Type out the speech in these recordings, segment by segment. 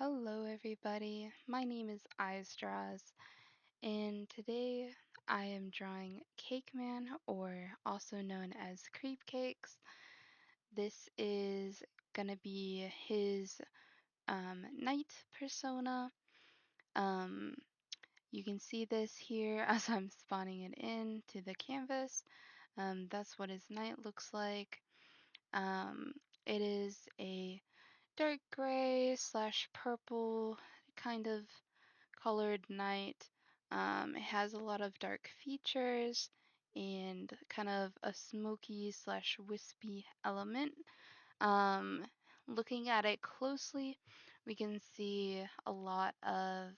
Hello, everybody. My name is EyesDraws, and today I am drawing Cake Man, or also known as CreepCakes. This is gonna be his night persona. Um, you can see this here as I'm spawning it in to the canvas. That's what his night looks like. Um, it is a dark gray slash purple kind of colored night. It has a lot of dark features and kind of a smoky slash wispy element. Um, Looking at it closely, we can see a lot of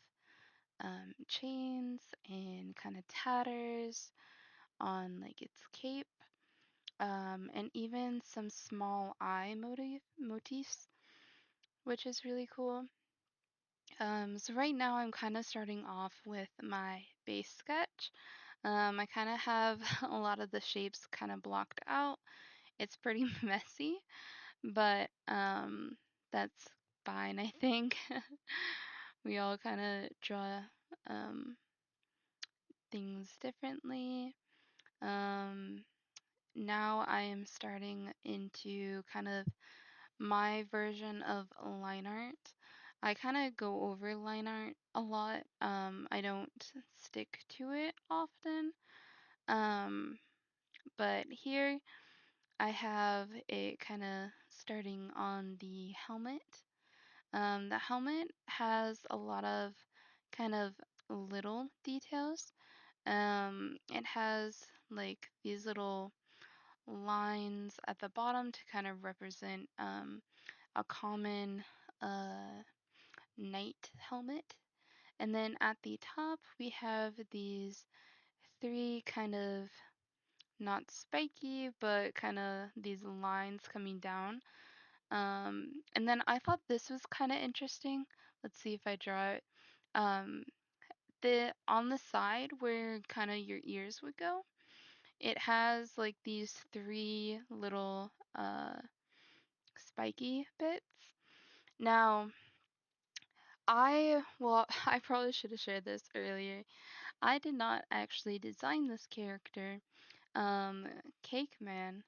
chains and kind of tatters on like its cape, and even some small eye motifs, which is really cool. So right now I'm kind of starting off with my base sketch. I kind of have a lot of the shapes kind of blocked out. It's pretty messy, but that's fine, I think. We all kind of draw um, things differently. Um, Now I am starting into kind of my version of line art. I kind of go over line art a lot. I don't stick to it often. Um, but here I have it kind of starting on the helmet. The helmet has a lot of kind of little details. It has like these little lines at the bottom to kind of represent a common uh, knight helmet. And then at the top, we have these three kind of not spiky, but kind of these lines coming down. And then I thought this was kind of interesting. Let's see if I draw it. Um, the on the side where kind of your ears would go, it has like these three little spiky bits. Now, I probably should have shared this earlier. I did not actually design this character. Cake Man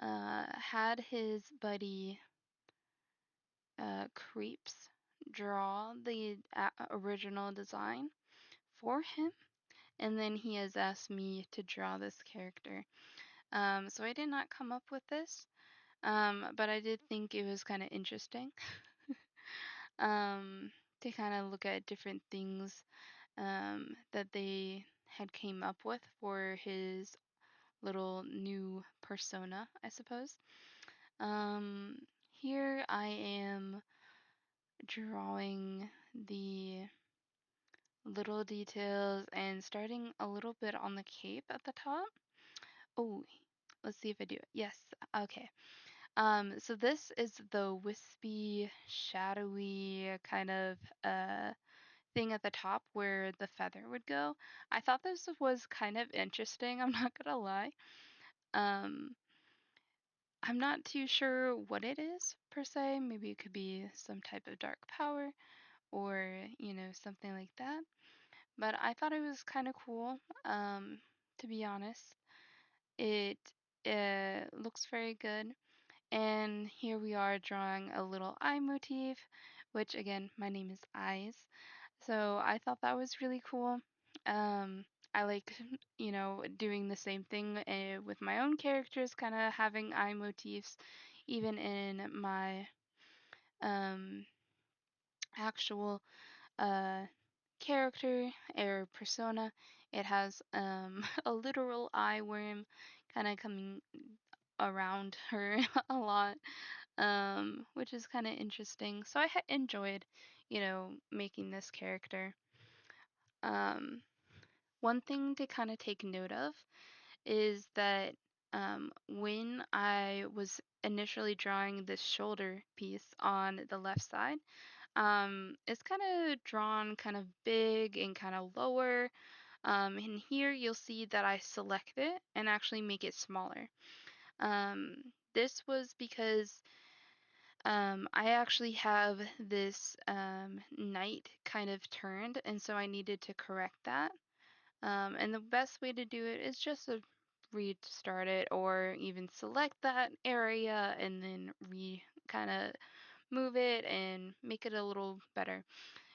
had his buddy Creeps draw the original design for him, and then he has asked me to draw this character. So I did not come up with this, but I did think it was kind of interesting um, to kind of look at different things that they had came up with for his little new persona, I suppose. Here I am drawing the little details and starting a little bit on the cape at the top. Oh, let's see if I do it. Yes, okay. So this is the wispy, shadowy kind of thing at the top where the feather would go. I thought this was kind of interesting, I'm not gonna lie. Um, I'm not too sure what it is per se. Maybe it could be some type of dark power or, something like that. But I thought it was kind of cool, to be honest. It looks very good. And here we are drawing a little eye motif, which again, my name is Eyes. So I thought that was really cool. I like, doing the same thing with my own characters, kind of having eye motifs, even in my um, actual uh, character or persona. It has a literal eye worm kind of coming around her a lot, which is kind of interesting. So I enjoyed, making this character. Um, One thing to kind of take note of is that when I was initially drawing this shoulder piece on the left side, it's kind of drawn kind of big and kind of lower. And here you'll see that I select it and actually make it smaller. This was because I actually have this knight kind of turned, and so I needed to correct that. And the best way to do it is just to restart it or even select that area and then kind of move it and make it a little better.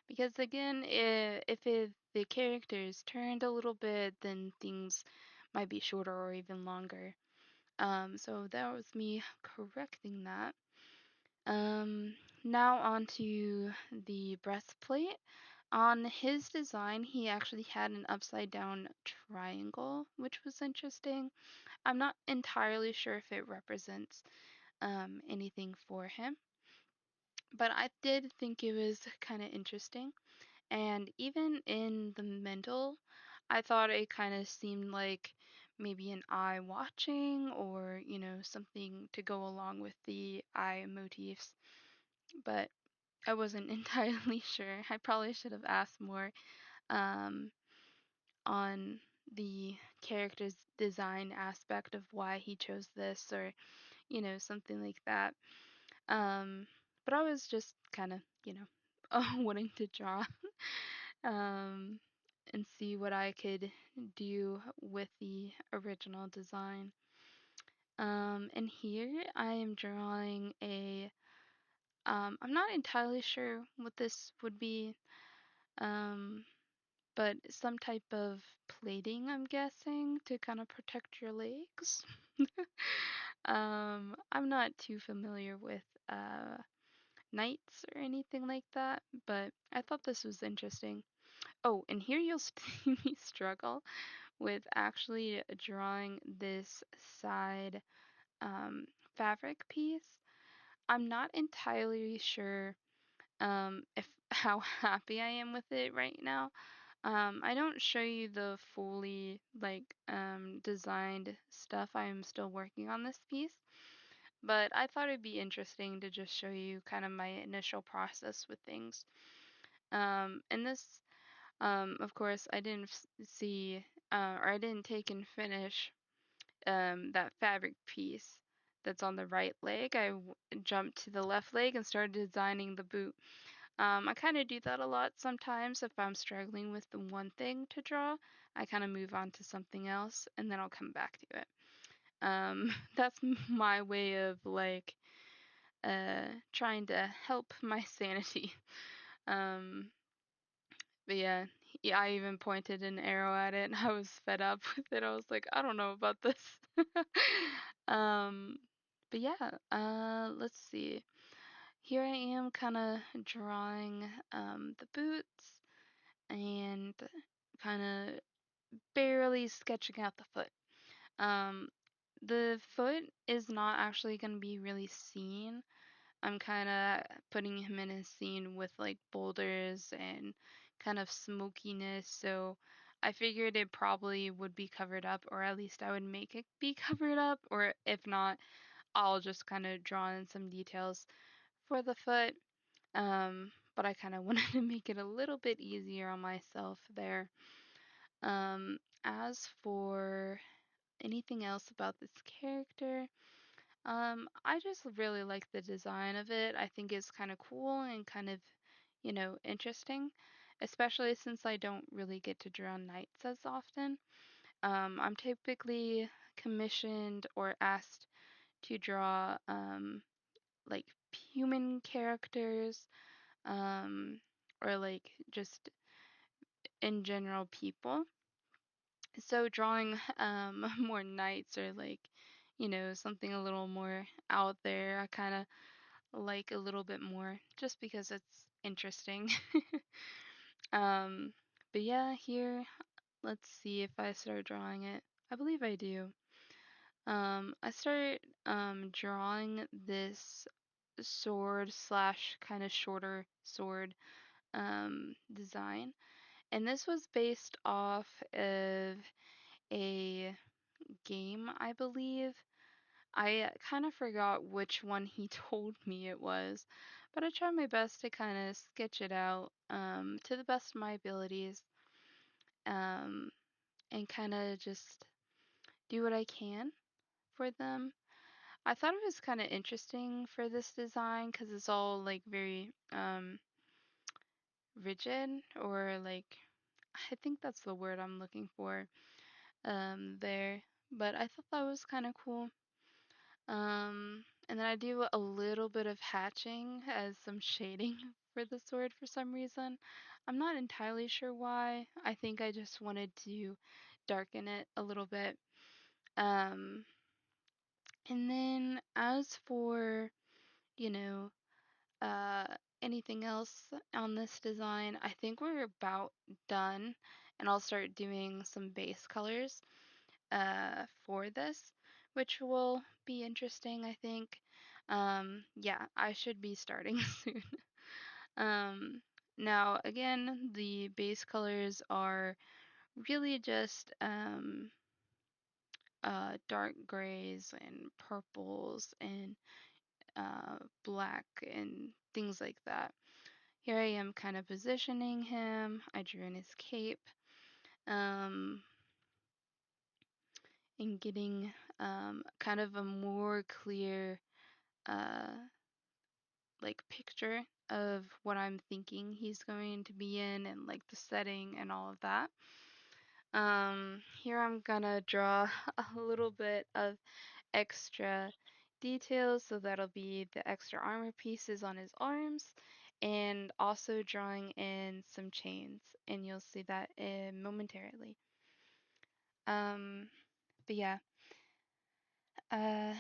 Because again, if the character is turned a little bit, then things might be shorter or even longer. So that was me correcting that. Now on to the breastplate. On his design, he actually had an upside down triangle, which was interesting. I'm not entirely sure if it represents anything for him, but I did think it was kind of interesting. And even in the middle, I thought it kind of seemed like maybe an eye watching or, something to go along with the eye motifs. But I wasn't entirely sure. I probably should have asked more um, on the character's design aspect of why he chose this or, something like that. Um, but I was just kind of, wanting to draw um, and see what I could do with the original design. And here I am drawing I'm not entirely sure what this would be, um, but some type of plating, I'm guessing, to kind of protect your legs. I'm not too familiar with knights or anything like that, but I thought this was interesting. Oh, and here you'll see me struggle with actually drawing this side fabric piece. I'm not entirely sure if how happy I am with it right now. I don't show you the fully designed stuff. I am still working on this piece, but I thought it'd be interesting to just show you kind of my initial process with things. And this, of course, I didn't see or I didn't take and finish that fabric piece that's on the right leg. Jumped to the left leg and started designing the boot. I kind of do that a lot sometimes if I'm struggling with the one thing to draw. I kind of move on to something else and then I'll come back to it. That's my way of trying to help my sanity. Um, but yeah, I even pointed an arrow at it and I was fed up with it. I was like, I don't know about this. um, but yeah, let's see. Here I am kind of drawing the boots and kind of barely sketching out the foot. Um, the foot is not actually going to be really seen. I'm kind of putting him in a scene with like boulders and kind of smokiness, so I figured it probably would be covered up, or at least I would make it be covered up, or if not, I'll just kind of draw in some details for the foot. But I kind of wanted to make it a little bit easier on myself there. As for anything else about this character, I just really like the design of it. I think it's kind of cool and kind of, interesting, especially since I don't really get to draw knights as often. I'm typically commissioned or asked to draw like human characters, or like just in general people. So drawing more knights or like, something a little more out there, I kind of like a little bit more just because it's interesting. um, but yeah, here, let's see if I start drawing it. I believe I do. I started drawing this sword slash kind of shorter sword design. And this was based off of a game, I believe. I kind of forgot which one he told me it was, but I tried my best to kind of sketch it out to the best of my abilities, um, and kind of just do what I can for them. I thought it was kind of interesting for this design because it's all like very rigid, or like, I think that's the word I'm looking for there. But I thought that was kind of cool. And then I do a little bit of hatching as some shading for the sword for some reason. I'm not entirely sure why. I think I just wanted to darken it a little bit. Um, and then as for, you know, anything else on this design, I think we're about done, and I'll start doing some base colors for this, which will be interesting, I think. Yeah, I should be starting soon. Um, Now, again, the base colors are really just dark grays and purples and black and things like that. Here I am kind of positioning him. I drew in his cape. Um, and getting kind of a more clear uh, like picture of what I'm thinking he's going to be in, and like the setting and all of that. Here I'm gonna draw a little bit of extra details, so that'll be the extra armor pieces on his arms, and also drawing in some chains, and you'll see that momentarily. Um, but yeah, uh,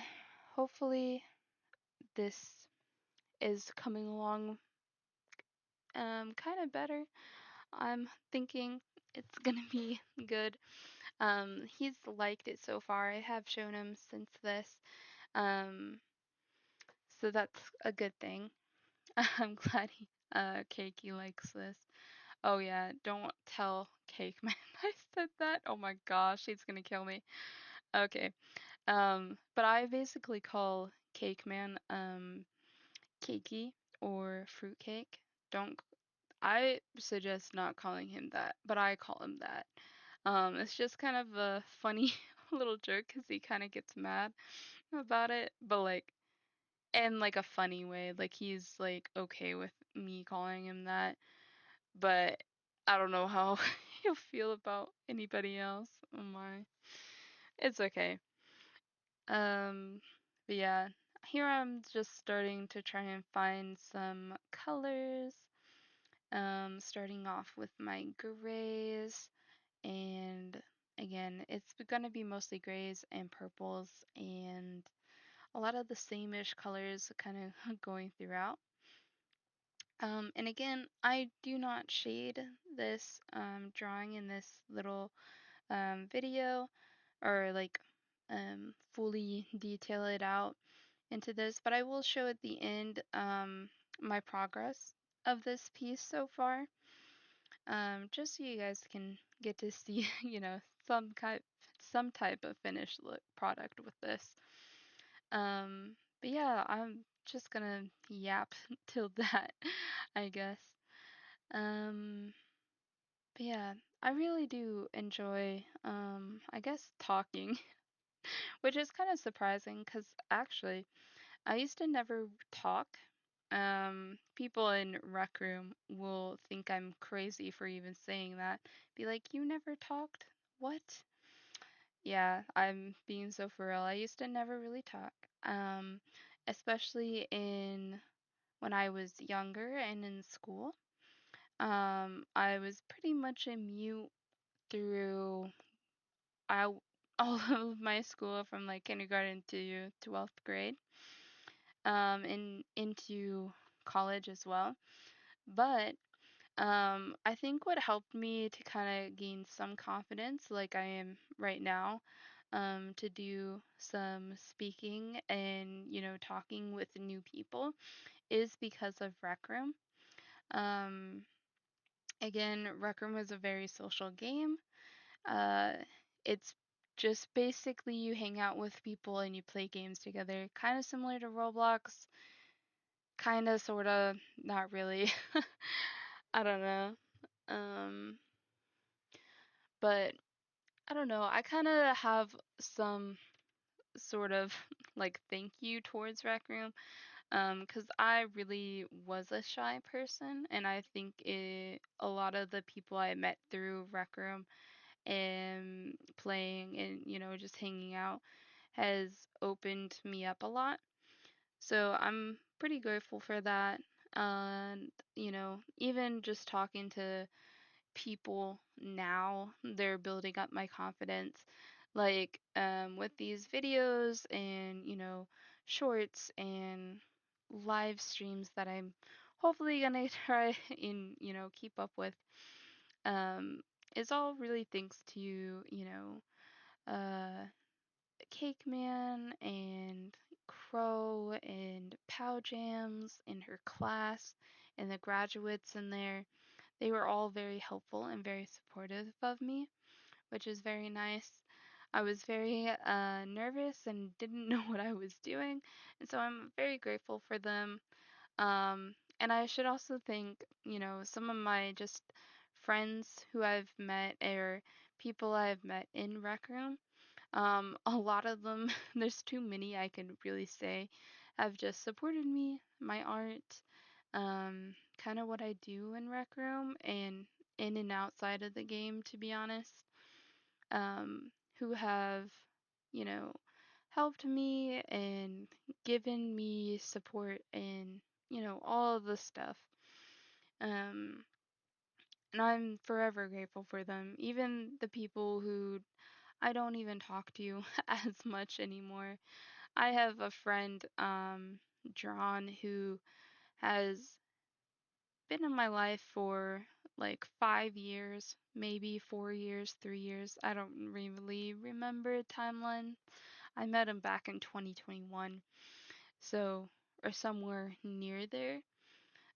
hopefully this is coming along kind of better. I'm thinking it's gonna be good. He's liked it so far. I have shown him since this. Um, so that's a good thing. I'm glad Cakey likes this. Oh yeah, don't tell Cake Man I said that. Oh my gosh, he's gonna kill me. Okay. But I basically call Cake Man Cakey or Fruitcake. Don't I suggest not calling him that, but I call him that. It's just kind of a funny little joke because he kind of gets mad about it, but like in like a funny way. Like he's like okay with me calling him that, but I don't know how he'll feel about anybody else. Oh my, it's okay. Um, but yeah, here I'm just starting to try and find some colors. Starting off with my grays, and again, it's gonna be mostly grays and purples and a lot of the same-ish colors kind of going throughout. And again, I do not shade this drawing in this little video, or like fully detail it out into this, but I will show at the end my progress of this piece so far, just so you guys can get to see, some type of finished look product with this. But yeah, I'm just gonna yap till that, I guess. Um, but yeah, I really do enjoy, I guess, talking, which is kind of surprising because actually, I used to never talk. People in Rec Room will think I'm crazy for even saying that. Be like, you never talked? What? Yeah, I'm being so for real. I used to never really talk. Especially in when I was younger and in school. I was pretty much a mute through I all of my school from like kindergarten to 12th grade, and into college as well. But I think what helped me to kind of gain some confidence, like I am right now, to do some speaking and, talking with new people, is because of Rec Room. Um, Again, Rec Room is a very social game. Uh, it's just basically you hang out with people and you play games together, kind of similar to Roblox, kind of, sort of, not really. I don't know. Um, but I don't know. I kind of have some sort of like thank you towards Rec Room. 'Cause I really was a shy person, and I think a lot of the people I met through Rec Room and playing and, just hanging out has opened me up a lot. So I'm pretty grateful for that. And, even just talking to people now, they're building up my confidence. Like, with these videos and, shorts and live streams that I'm hopefully gonna try and, keep up with. Um, it's all really thanks to, uh, Cake Man and Crow and Pow Jams and her class and the graduates in there. They were all very helpful and very supportive of me, which is very nice. I was very nervous and didn't know what I was doing, and so I'm very grateful for them. And I should also thank, some of my just friends who I've met or people I've met in Rec Room. A lot of them, there's too many I can really say, have just supported me, my art, kind of what I do in Rec Room and in and outside of the game, to be honest, who have, you know, helped me and given me support and, all of the stuff. Um, and I'm forever grateful for them. Even the people who I don't even talk to as much anymore. I have a friend, John, who has been in my life for like 5 years, maybe 4 years, 3 years. I don't really remember timeline. I met him back in 2021, so or somewhere near there.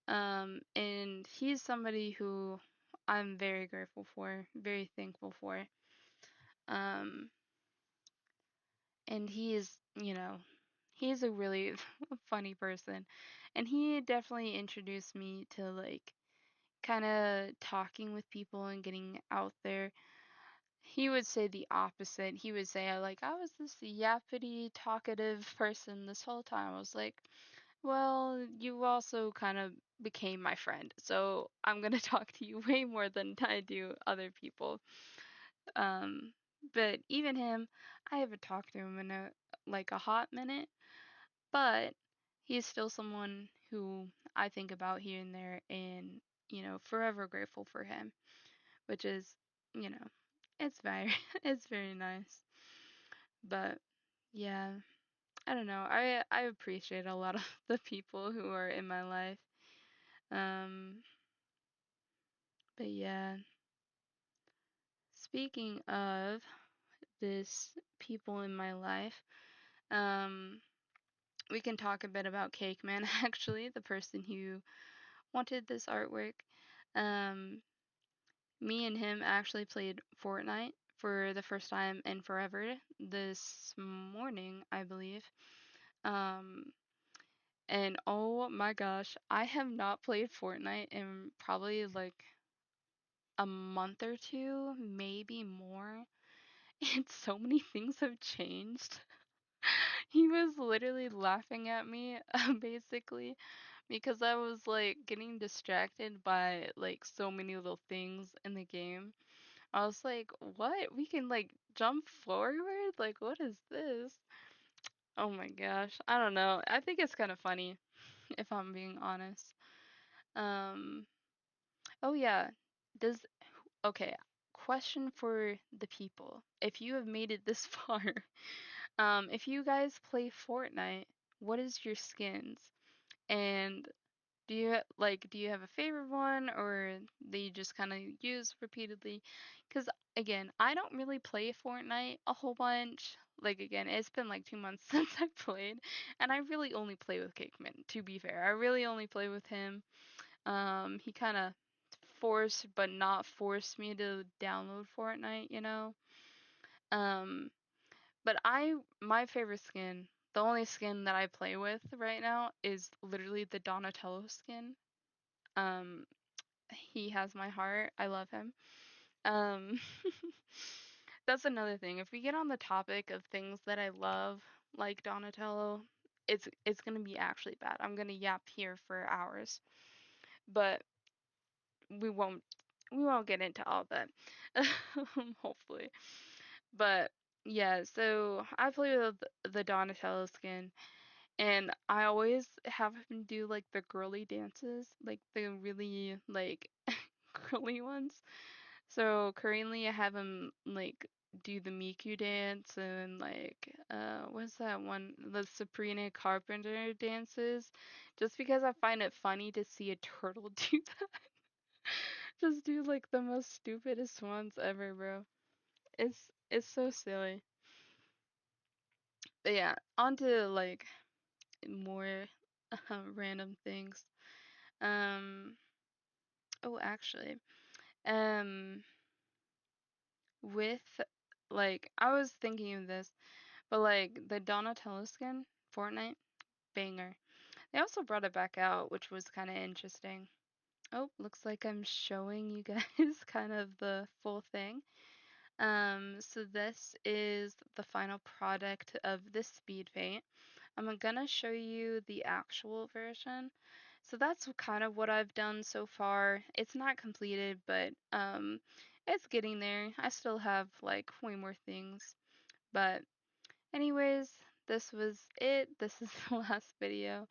And he's somebody who I'm very grateful for, very thankful for. Um, and he is, he's a really funny person. And he definitely introduced me to like kind of talking with people and getting out there. He would say the opposite. He would say, I was this yappity, talkative person this whole time. I was like, well, you also kind of became my friend. So I'm going to talk to you way more than I do other people. Um, but even him, I haven't talked to him in a hot minute, but he's still someone who I think about here and there and, forever grateful for him, which is, you know, it's very it's very nice. But yeah, I don't know. I appreciate a lot of the people who are in my life. Um, but yeah, speaking of this people in my life, um, we can talk a bit about Cake Man, actually, the person who wanted this artwork. Um, Me and him actually played Fortnite for the first time in forever this morning, I believe. Um, and oh my gosh, I have not played Fortnite in probably like a month or two, maybe more. And so many things have changed. He was literally laughing at me, basically, because I was like getting distracted by like so many little things in the game. I was like, what? We can like jump forward? Like, what is this? Oh my gosh. I don't know. I think it's kind of funny, if I'm being honest. Um, oh yeah. Does, okay, question for the people. If you have made it this far, if you guys play Fortnite, what is your skins? And do you have a favorite one or that you just kind of use repeatedly? Because again, I don't really play Fortnite a whole bunch. Like again, it's been like 2 months since I played, and I really only play with Cakeman, to be fair. I really only play with him. He kind of forced but not forced me to download Fortnite. Um, but my favorite skin, the only skin that I play with right now is literally the Donatello skin. Um, he has my heart. I love him. Um, that's another thing. If we get on the topic of things that I love, like Donatello, it's gonna be actually bad. I'm gonna yap here for hours, but we won't we won't get into all that. Hopefully. But yeah, so I play with the Donatello skin, and I always have him do like the girly dances, like the really like girly ones. So currently I have him like do the Miku dance and like what's that one? The Sabrina Carpenter dances. Just because I find it funny to see a turtle do that. Just do like the most stupidest ones ever, bro. It's so silly. But yeah, on to like more random things. Um oh actually, um with like I was thinking of this, but like the Donatello skin, Fortnite, banger. They also brought it back out, which was kind of interesting. Oh, looks like I'm showing you guys kind of the full thing. So this is the final product of this speed paint. I'm gonna show you the actual version. So that's kind of what I've done so far. It's not completed, but it's getting there. I still have like way more things. But anyways, this was it. This is the last video.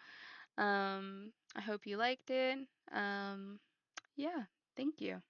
I hope you liked it. Yeah, thank you.